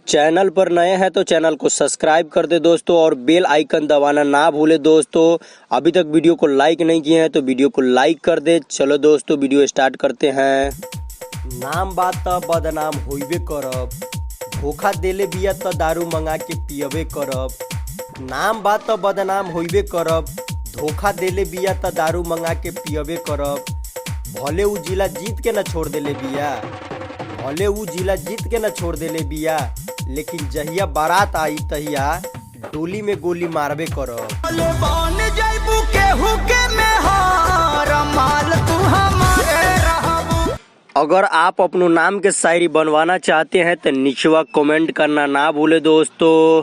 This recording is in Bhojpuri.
चैनल पर नए हैं तो चैनल को सब्सक्राइब कर दे दोस्तों और बेल आइकन दबाना ना भूले दोस्तों। अभी तक वीडियो को लाइक नहीं किए हैं तो वीडियो को लाइक कर दे। चलो दोस्तों वीडियो स्टार्ट करते हैं। नाम बात त बदनाम होइबे करब, धोखा देले बिया त दारू मंगा के पियबे करब। नाम बात त बदनाम होइबे करब, धोखा देले बिया त दारू मंगा के पियबे करब। भले उ जिला जीत के न छोड़ देले बिया, भले उ जिला जीत के न छोड़ देले बिया, लेकिन जहिया बारात आई तहिया डोली में गोली मारबे करब। अगर आप अपनो नाम के शायरी बनवाना चाहते हैं तो नीचे कमेंट करना ना भूले दोस्तों।